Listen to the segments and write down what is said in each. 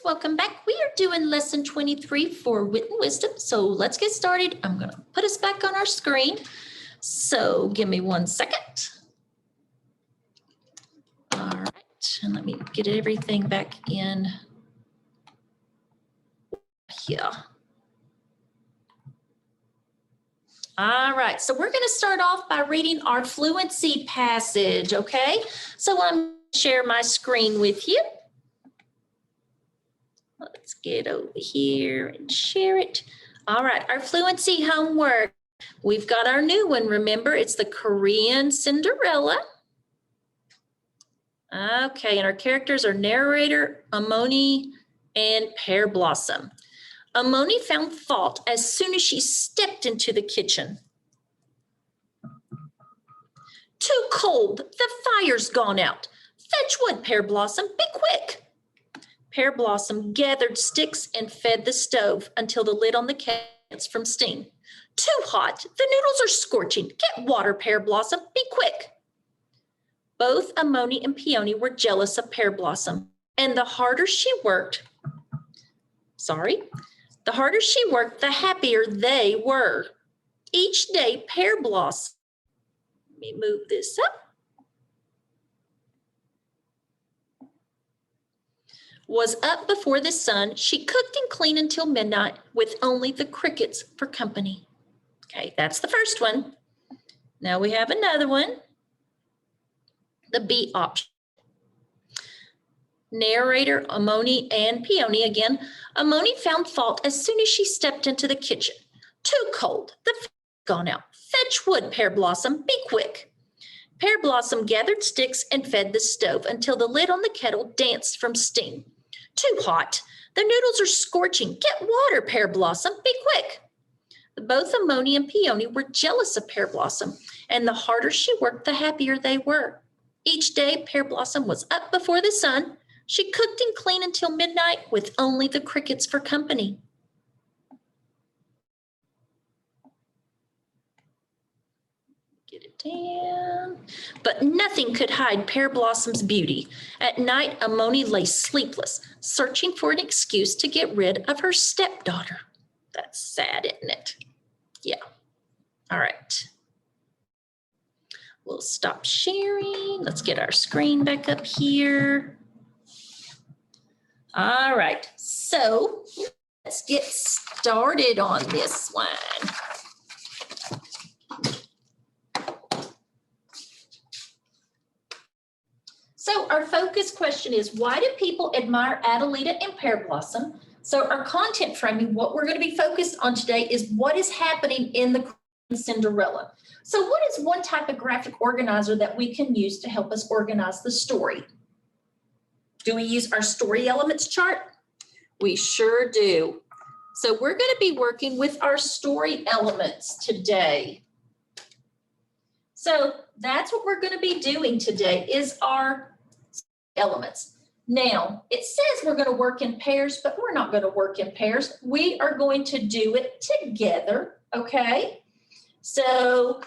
Welcome back. We are doing lesson 23 for Wit and Wisdom. So let's get started. I'm going to put us back on our screen. So give me 1 second. All right, and let me get everything back in here. All right, so we're going to start off by reading our fluency passage, okay? So I'm going to share my screen with you. Let's get over here and share it. All right, our fluency homework. We've got our new one, remember? It's the Korean Cinderella. Okay, and our characters are narrator, Amoni, and Pear Blossom. Amoni found fault as soon as she stepped into the kitchen. Too cold, the fire's gone out. Fetch wood, Pear Blossom, be quick. Pear Blossom gathered sticks and fed the stove until the lid on the kettle danced from steam. Too hot, the noodles are scorching. Get water, Pear Blossom, be quick. Both Amoni and Peony were jealous of Pear Blossom, and the harder she worked, the happier they were. Each day, Pear Blossom, let me move this up, was up before the sun. She cooked and cleaned until midnight with only the crickets for company. Okay, that's the first one. Now we have another one, the B option. Narrator, Amoni and Peony again. Amoni found fault as soon as she stepped into the kitchen. Too cold, the fire's gone out. Fetch wood, Pear Blossom, be quick. Pear Blossom gathered sticks and fed the stove until the lid on the kettle danced from steam. Too hot, the noodles are scorching. Get water, Pear Blossom, be quick. Both Amoni and Peony were jealous of Pear Blossom, and the harder she worked, the happier they were. Each day, Pear Blossom was up before the sun. She cooked and cleaned until midnight with only the crickets for company. Get it down. But nothing could hide Pear Blossom's beauty. At night, Amoni lay sleepless, searching for an excuse to get rid of her stepdaughter. That's sad, isn't it? Yeah. All right. We'll stop sharing. Let's get our screen back up here. All right, so let's get started on this one. So our focus question is, why do people admire Adelita and Pear Blossom? So our content framing, what we're going to be focused on today is what is happening in the Cinderella. So what is one type of graphic organizer that we can use to help us organize the story? Do we use our story elements chart? We sure do. So we're going to be working with our story elements today. So that's what we're going to be doing today is our elements. Now, it says we're going to work in pairs, but we're not going to work in pairs. We are going to do it together, okay? So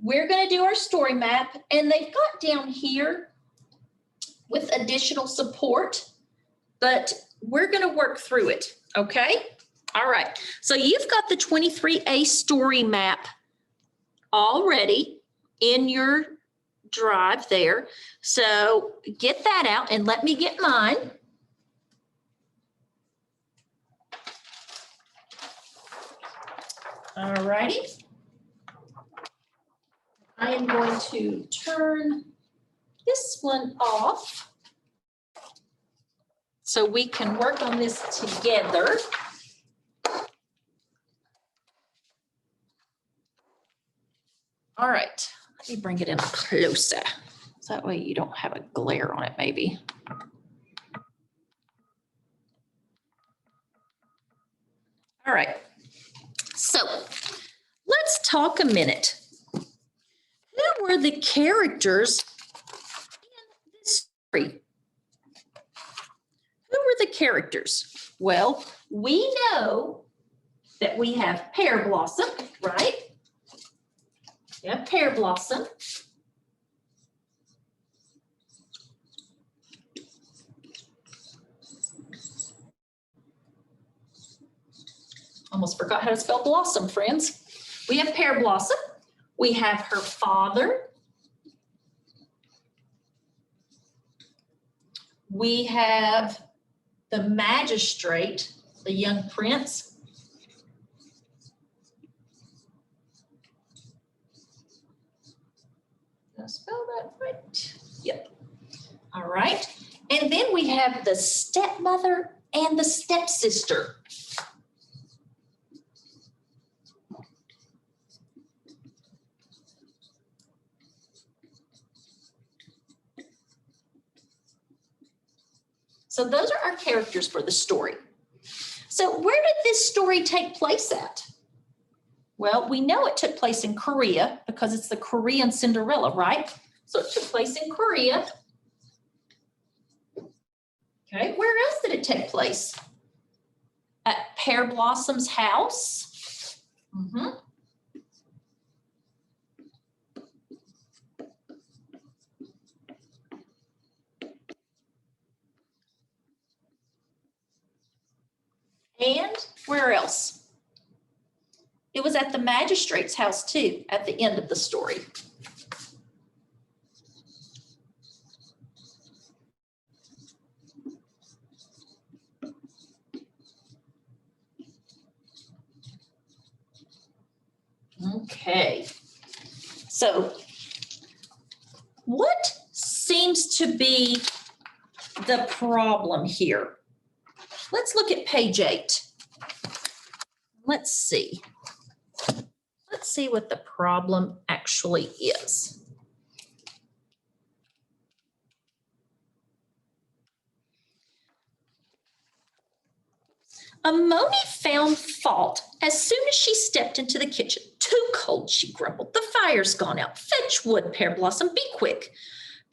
we're going to do our story map, and they've got down here with additional support, but we're going to work through it, okay? All right, so you've got the 23A story map already in your drive there. So get that out and let me get mine. All righty. I am going to turn this one off so we can work on this together. All right, let me bring it in closer. So that way you don't have a glare on it maybe. All right, so let's talk a minute. Who were the characters in this story? Who were the characters? Well, we know that we have Pear Blossom, right? Yeah, Pear Blossom. Almost forgot how to spell blossom, friends. We have Pear Blossom. We have her father. We have the magistrate, the young prince. Did I spell that right? Yep. All right. And then we have the stepmother and the stepsister. So those are our characters for the story. So where did this story take place at? Well, we know it took place in Korea because it's the Korean Cinderella, right? So it took place in Korea. Okay, where else did it take place? At Pear Blossom's house. Mm-hmm. And where else? It was at the magistrate's house too, at the end of the story. Okay. So what seems to be the problem here? Let's look at page 8. Let's see. Let's see what the problem actually is. Moni found fault as soon as she stepped into the kitchen. Too cold, she grumbled. The fire's gone out. Fetch wood, Pear Blossom, be quick.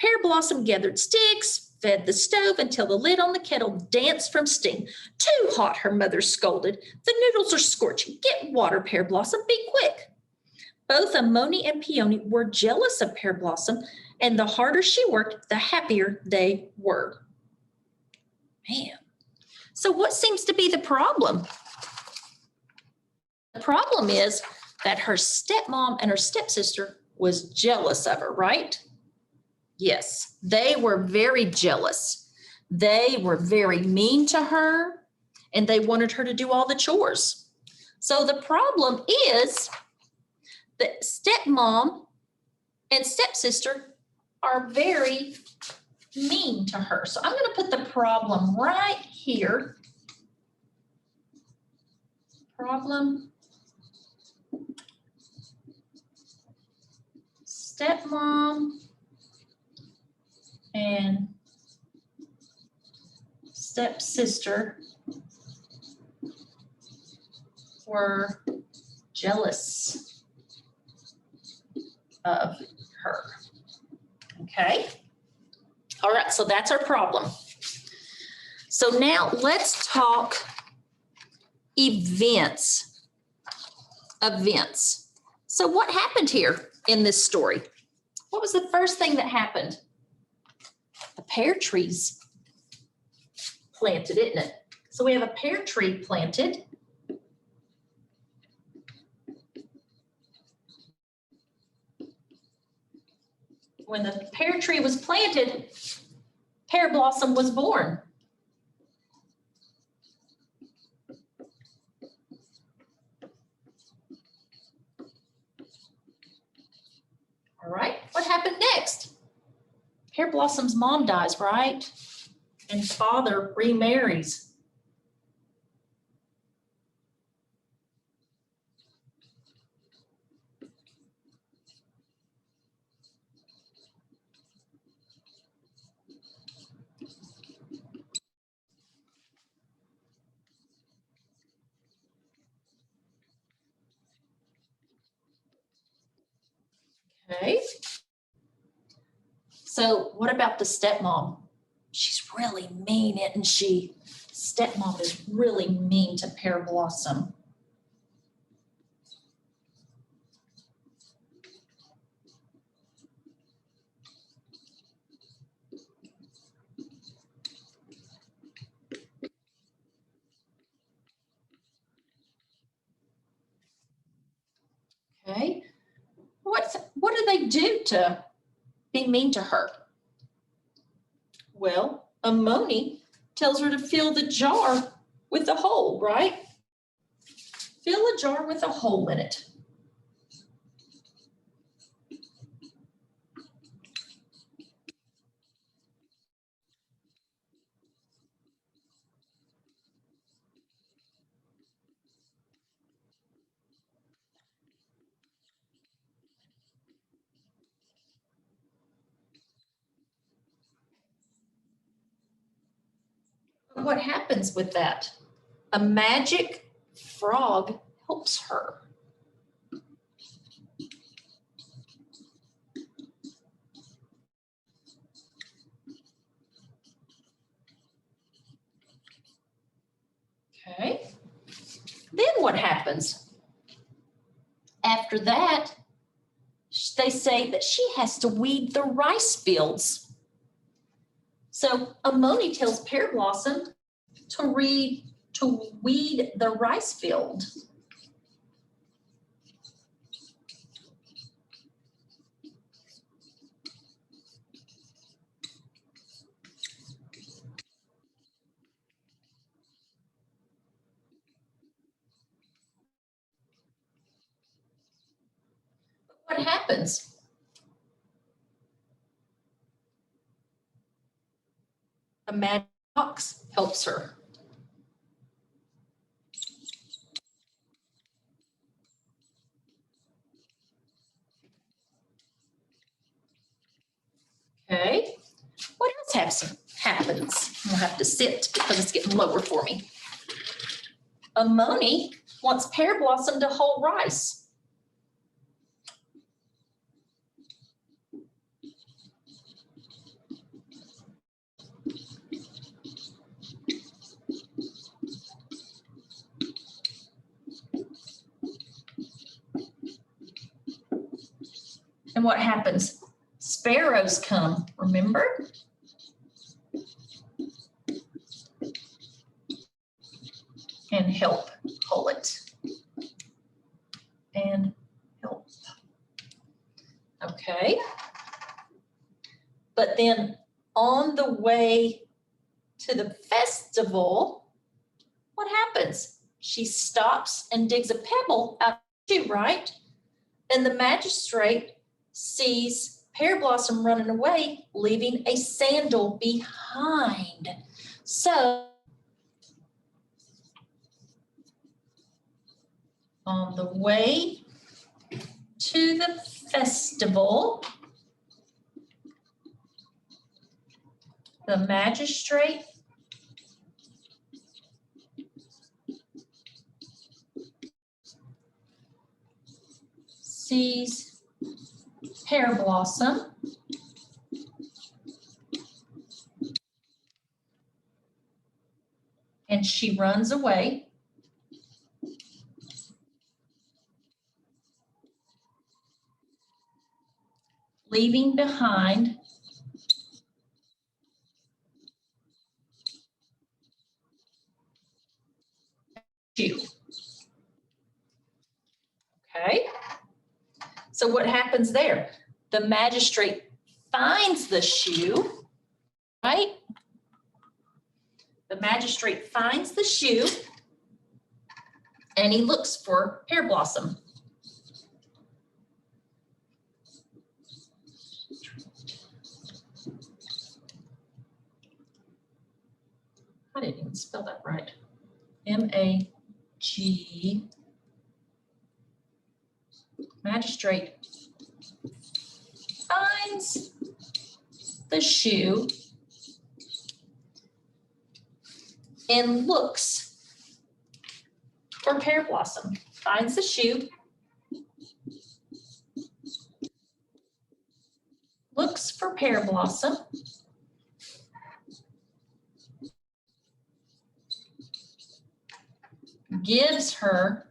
Pear Blossom gathered sticks, fed the stove until the lid on the kettle danced from steam. Too hot, her mother scolded. The noodles are scorching. Get water, Pear Blossom, be quick. Both Moni and Peony were jealous of Pear Blossom, and the harder she worked, the happier they were. Man. So what seems to be the problem? The problem is that her stepmom and her stepsister was jealous of her, right? Yes, they were very jealous. They were very mean to her, and they wanted her to do all the chores. So the problem is that stepmom and stepsister are very mean to her. So I'm going to put the problem right here. Problem. Stepmom and stepsister were jealous of her. Okay. All right, so that's our problem. So now let's talk events. Events. So what happened here in this story? What was the first thing that happened? The pear trees planted, isn't it? So we have a pear tree planted. When the pear tree was planted, Pear Blossom was born. All right, what happened next? Pear Blossom's mom dies, right? And father remarries. Okay. So what about the stepmom? She's really mean, isn't she? Stepmom is really mean to Pear Blossom. they do to be mean to her? Well, Amoni tells her to fill the jar with a hole, right? Fill a jar with a hole in it. What happens with that? A magic frog helps her. Okay. Then what happens? After that, they say that she has to weed the rice fields. So Amoni tells Pear Blossom to weed the rice field. What happens? A magic box helps her. Okay. What else happens? I'll have to sit because it's getting lower for me. Amoni wants Pear Blossom to hold rice. And what happens? Sparrows come, remember? And help pull it. And help. Okay. But then on the way to the festival, what happens? She stops and digs a pebble out of the shoe, right? And the magistrate sees Pear Blossom running away, leaving a sandal behind. So on the way to the festival, the magistrate sees Pear Blossom and she runs away. Leaving behind shoe. Okay. So what happens there? The magistrate finds the shoe, right? The magistrate finds the shoe and he looks for Pear Blossom. I didn't even spell that right. M-A-G. Magistrate finds the shoe and looks for Pear Blossom. Finds the shoe, looks for Pear Blossom, gives her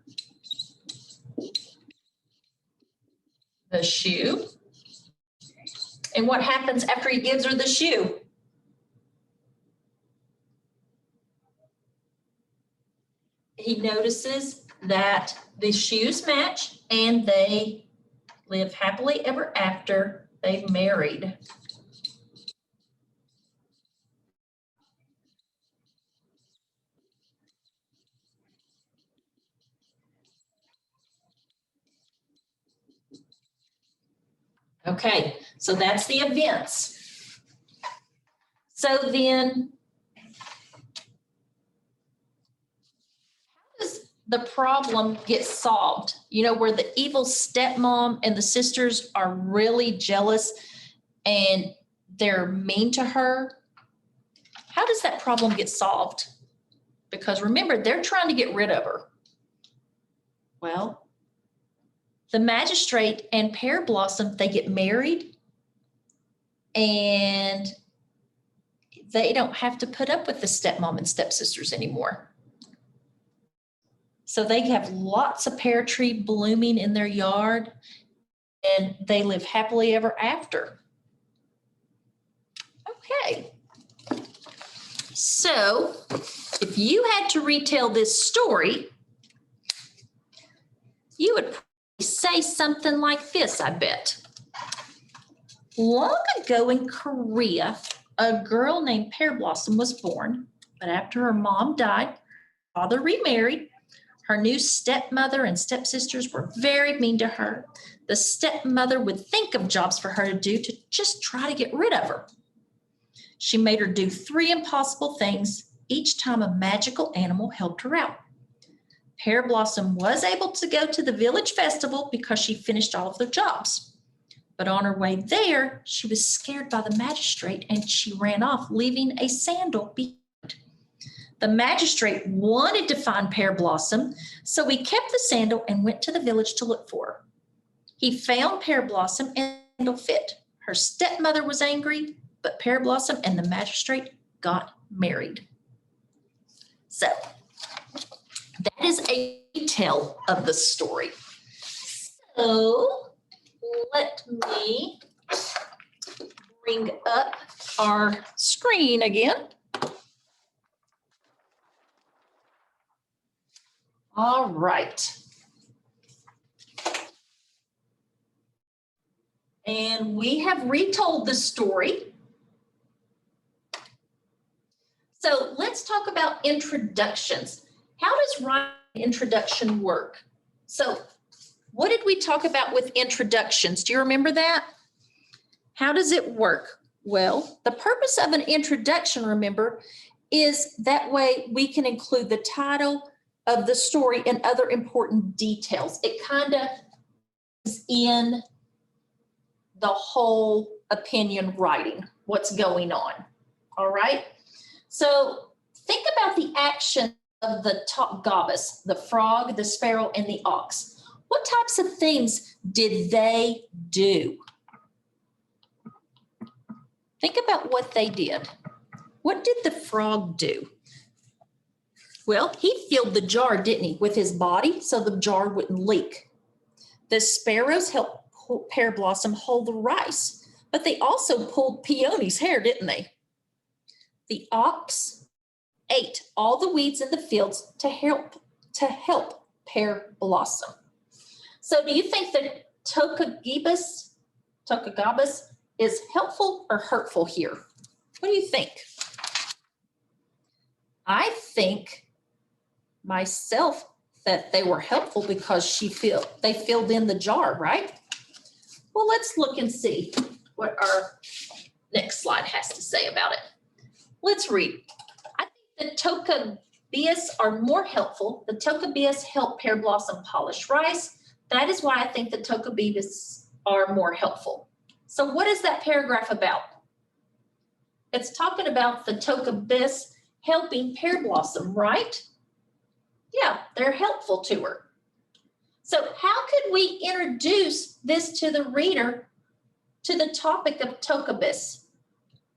the shoe. And what happens after he gives her the shoe? He notices that the shoes match and they live happily ever after they married. Okay, so that's the events. So then, how does the problem get solved? You know, where the evil stepmom and the sisters are really jealous and they're mean to her. How does that problem get solved? Because remember, they're trying to get rid of her. Well, the magistrate and Pear Blossom, they get married and they don't have to put up with the stepmom and stepsisters anymore. So they have lots of pear tree blooming in their yard and they live happily ever after. Okay. So if you had to retell this story, you would say something like this, I bet. Long ago in Korea, a girl named Pear Blossom was born, but after her mom died, father remarried. Her new stepmother and stepsisters were very mean to her. The stepmother would think of jobs for her to do to just try to get rid of her. She made her do 3 impossible things each time a magical animal helped her out. Pear Blossom was able to go to the village festival because she finished all of their jobs. But on her way there, she was scared by the magistrate and she ran off, leaving a sandal behind. The magistrate wanted to find Pear Blossom, so he kept the sandal and went to the village to look for her. He found Pear Blossom and the sandal fit. Her stepmother was angry, but Pear Blossom and the magistrate got married. So that is a detail of the story. So let me bring up our screen again. All right. And we have retold the story. So let's talk about introductions. How does writing an introduction work? So what did we talk about with introductions? Do you remember that? How does it work? Well, the purpose of an introduction, remember, is that way we can include the title of the story and other important details. It kind of is in the whole opinion writing, what's going on. All right. So think about the action of the top gobbus, the frog, the sparrow, and the ox. What types of things did they do? Think about what they did. What did the frog do? Well, he filled the jar, didn't he, with his body so the jar wouldn't leak. The sparrows helped Pear Blossom hold the rice, but they also pulled Peony's hair, didn't they? The ox ate all the weeds in the fields to help Pear Blossom. So do you think that Tokagabus is helpful or hurtful here? What do you think? I think myself that they were helpful because they filled in the jar, right? Well, let's look and see what our next slide has to say about it. Let's read. I think the Tokabias are more helpful. The Tokabias help Pear Blossom polish rice. That is why I think the Tokabias are more helpful. So what is that paragraph about? It's talking about the Tokabis helping Pear Blossom, right? Yeah, they're helpful to her. So how could we introduce this to the reader to the topic of Tokabis?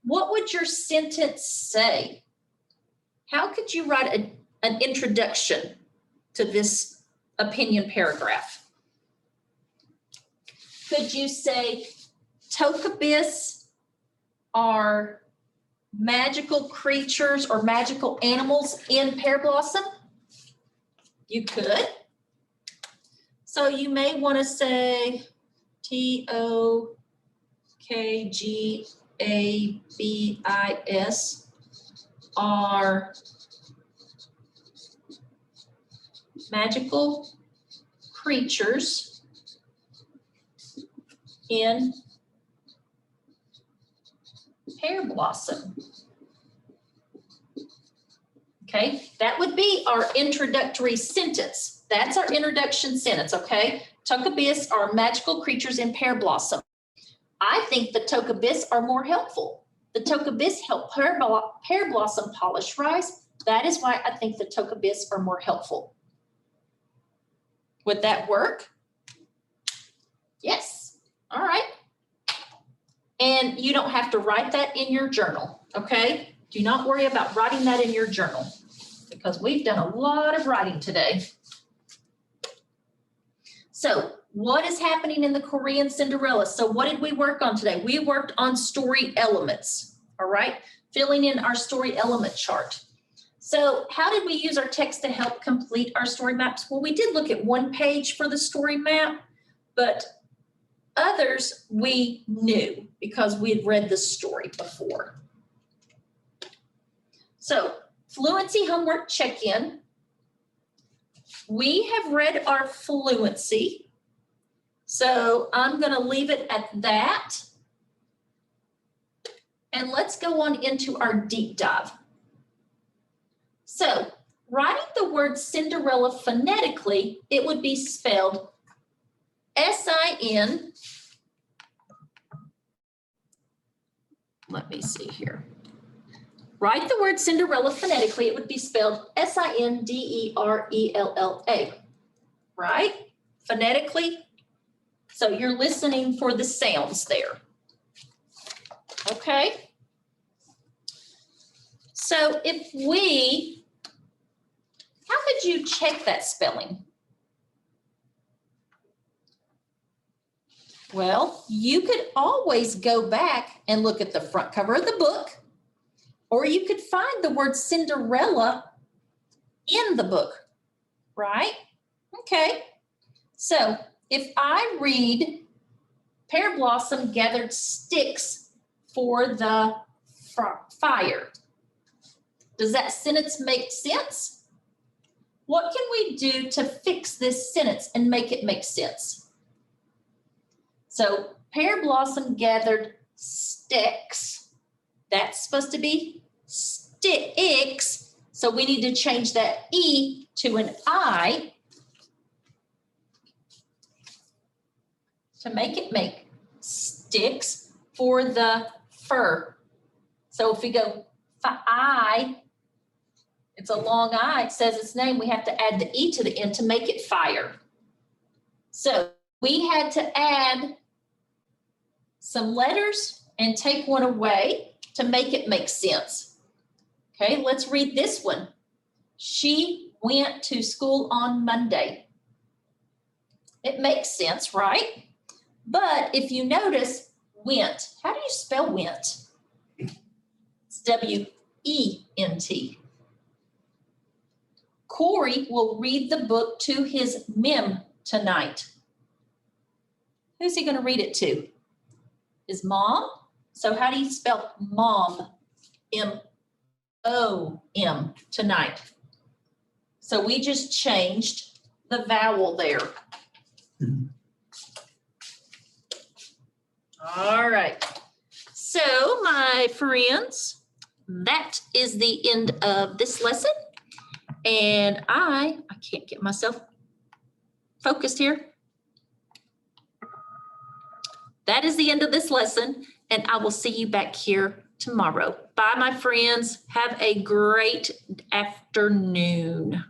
What would your sentence say? How could you write an introduction to this opinion paragraph? Could you say Tokabis are magical creatures or magical animals in Pear Blossom? You could. So you may want to say Tokagabis are magical creatures in Pear Blossom. Okay, that would be our introductory sentence. That's our introduction sentence, okay? Tokagabis are magical creatures in Pear Blossom. I think the Tokagabis are more helpful. The Tokagabis help Pear Blossom polish rice. That is why I think the Tokagabis are more helpful. Would that work? Yes. All right. And you don't have to write that in your journal, okay? Do not worry about writing that in your journal because we've done a lot of writing today. So what is happening in the Korean Cinderella? So what did we work on today? We worked on story elements, all right? Filling in our story element chart. So how did we use our text to help complete our story maps? Well, we did look at one page for the story map, but others we knew because we had read the story before. So fluency homework check-in. We have read our fluency. So I'm going to leave it at that. And let's go on into our deep dive. So writing the word Cinderella phonetically, it would be spelled S-I-N. Let me see here. Write the word Cinderella phonetically, it would be spelled S-I-N-D-E-R-E-L-L-A, right? Phonetically. So you're listening for the sounds there. Okay. So if we, how could you check that spelling? Well, you could always go back and look at the front cover of the book, or you could find the word Cinderella in the book, right? Okay. So if I read Pear Blossom gathered sticks for the fire, does that sentence make sense? What can we do to fix this sentence and make it make sense? So Pear Blossom gathered sticks. That's supposed to be sticks. So we need to change that E to an I to make it make sticks for the fur. So if we go I, it's a long I, it says its name, we have to add the E to the end to make it fire. So we had to add some letters and take one away to make it make sense. Okay, let's read this one. She went to school on Monday. It makes sense, right? But if you notice, went, how do you spell went? It's W-E-N-T. Corey will read the book to his mem tonight. Who's he going to read it to? His mom? So how do you spell mom? M-O-M, tonight. So we just changed the vowel there. All right. So my friends, that is the end of this lesson. And I can't get myself focused here. That is the end of this lesson, and I will see you back here tomorrow. Bye, my friends. Have a great afternoon.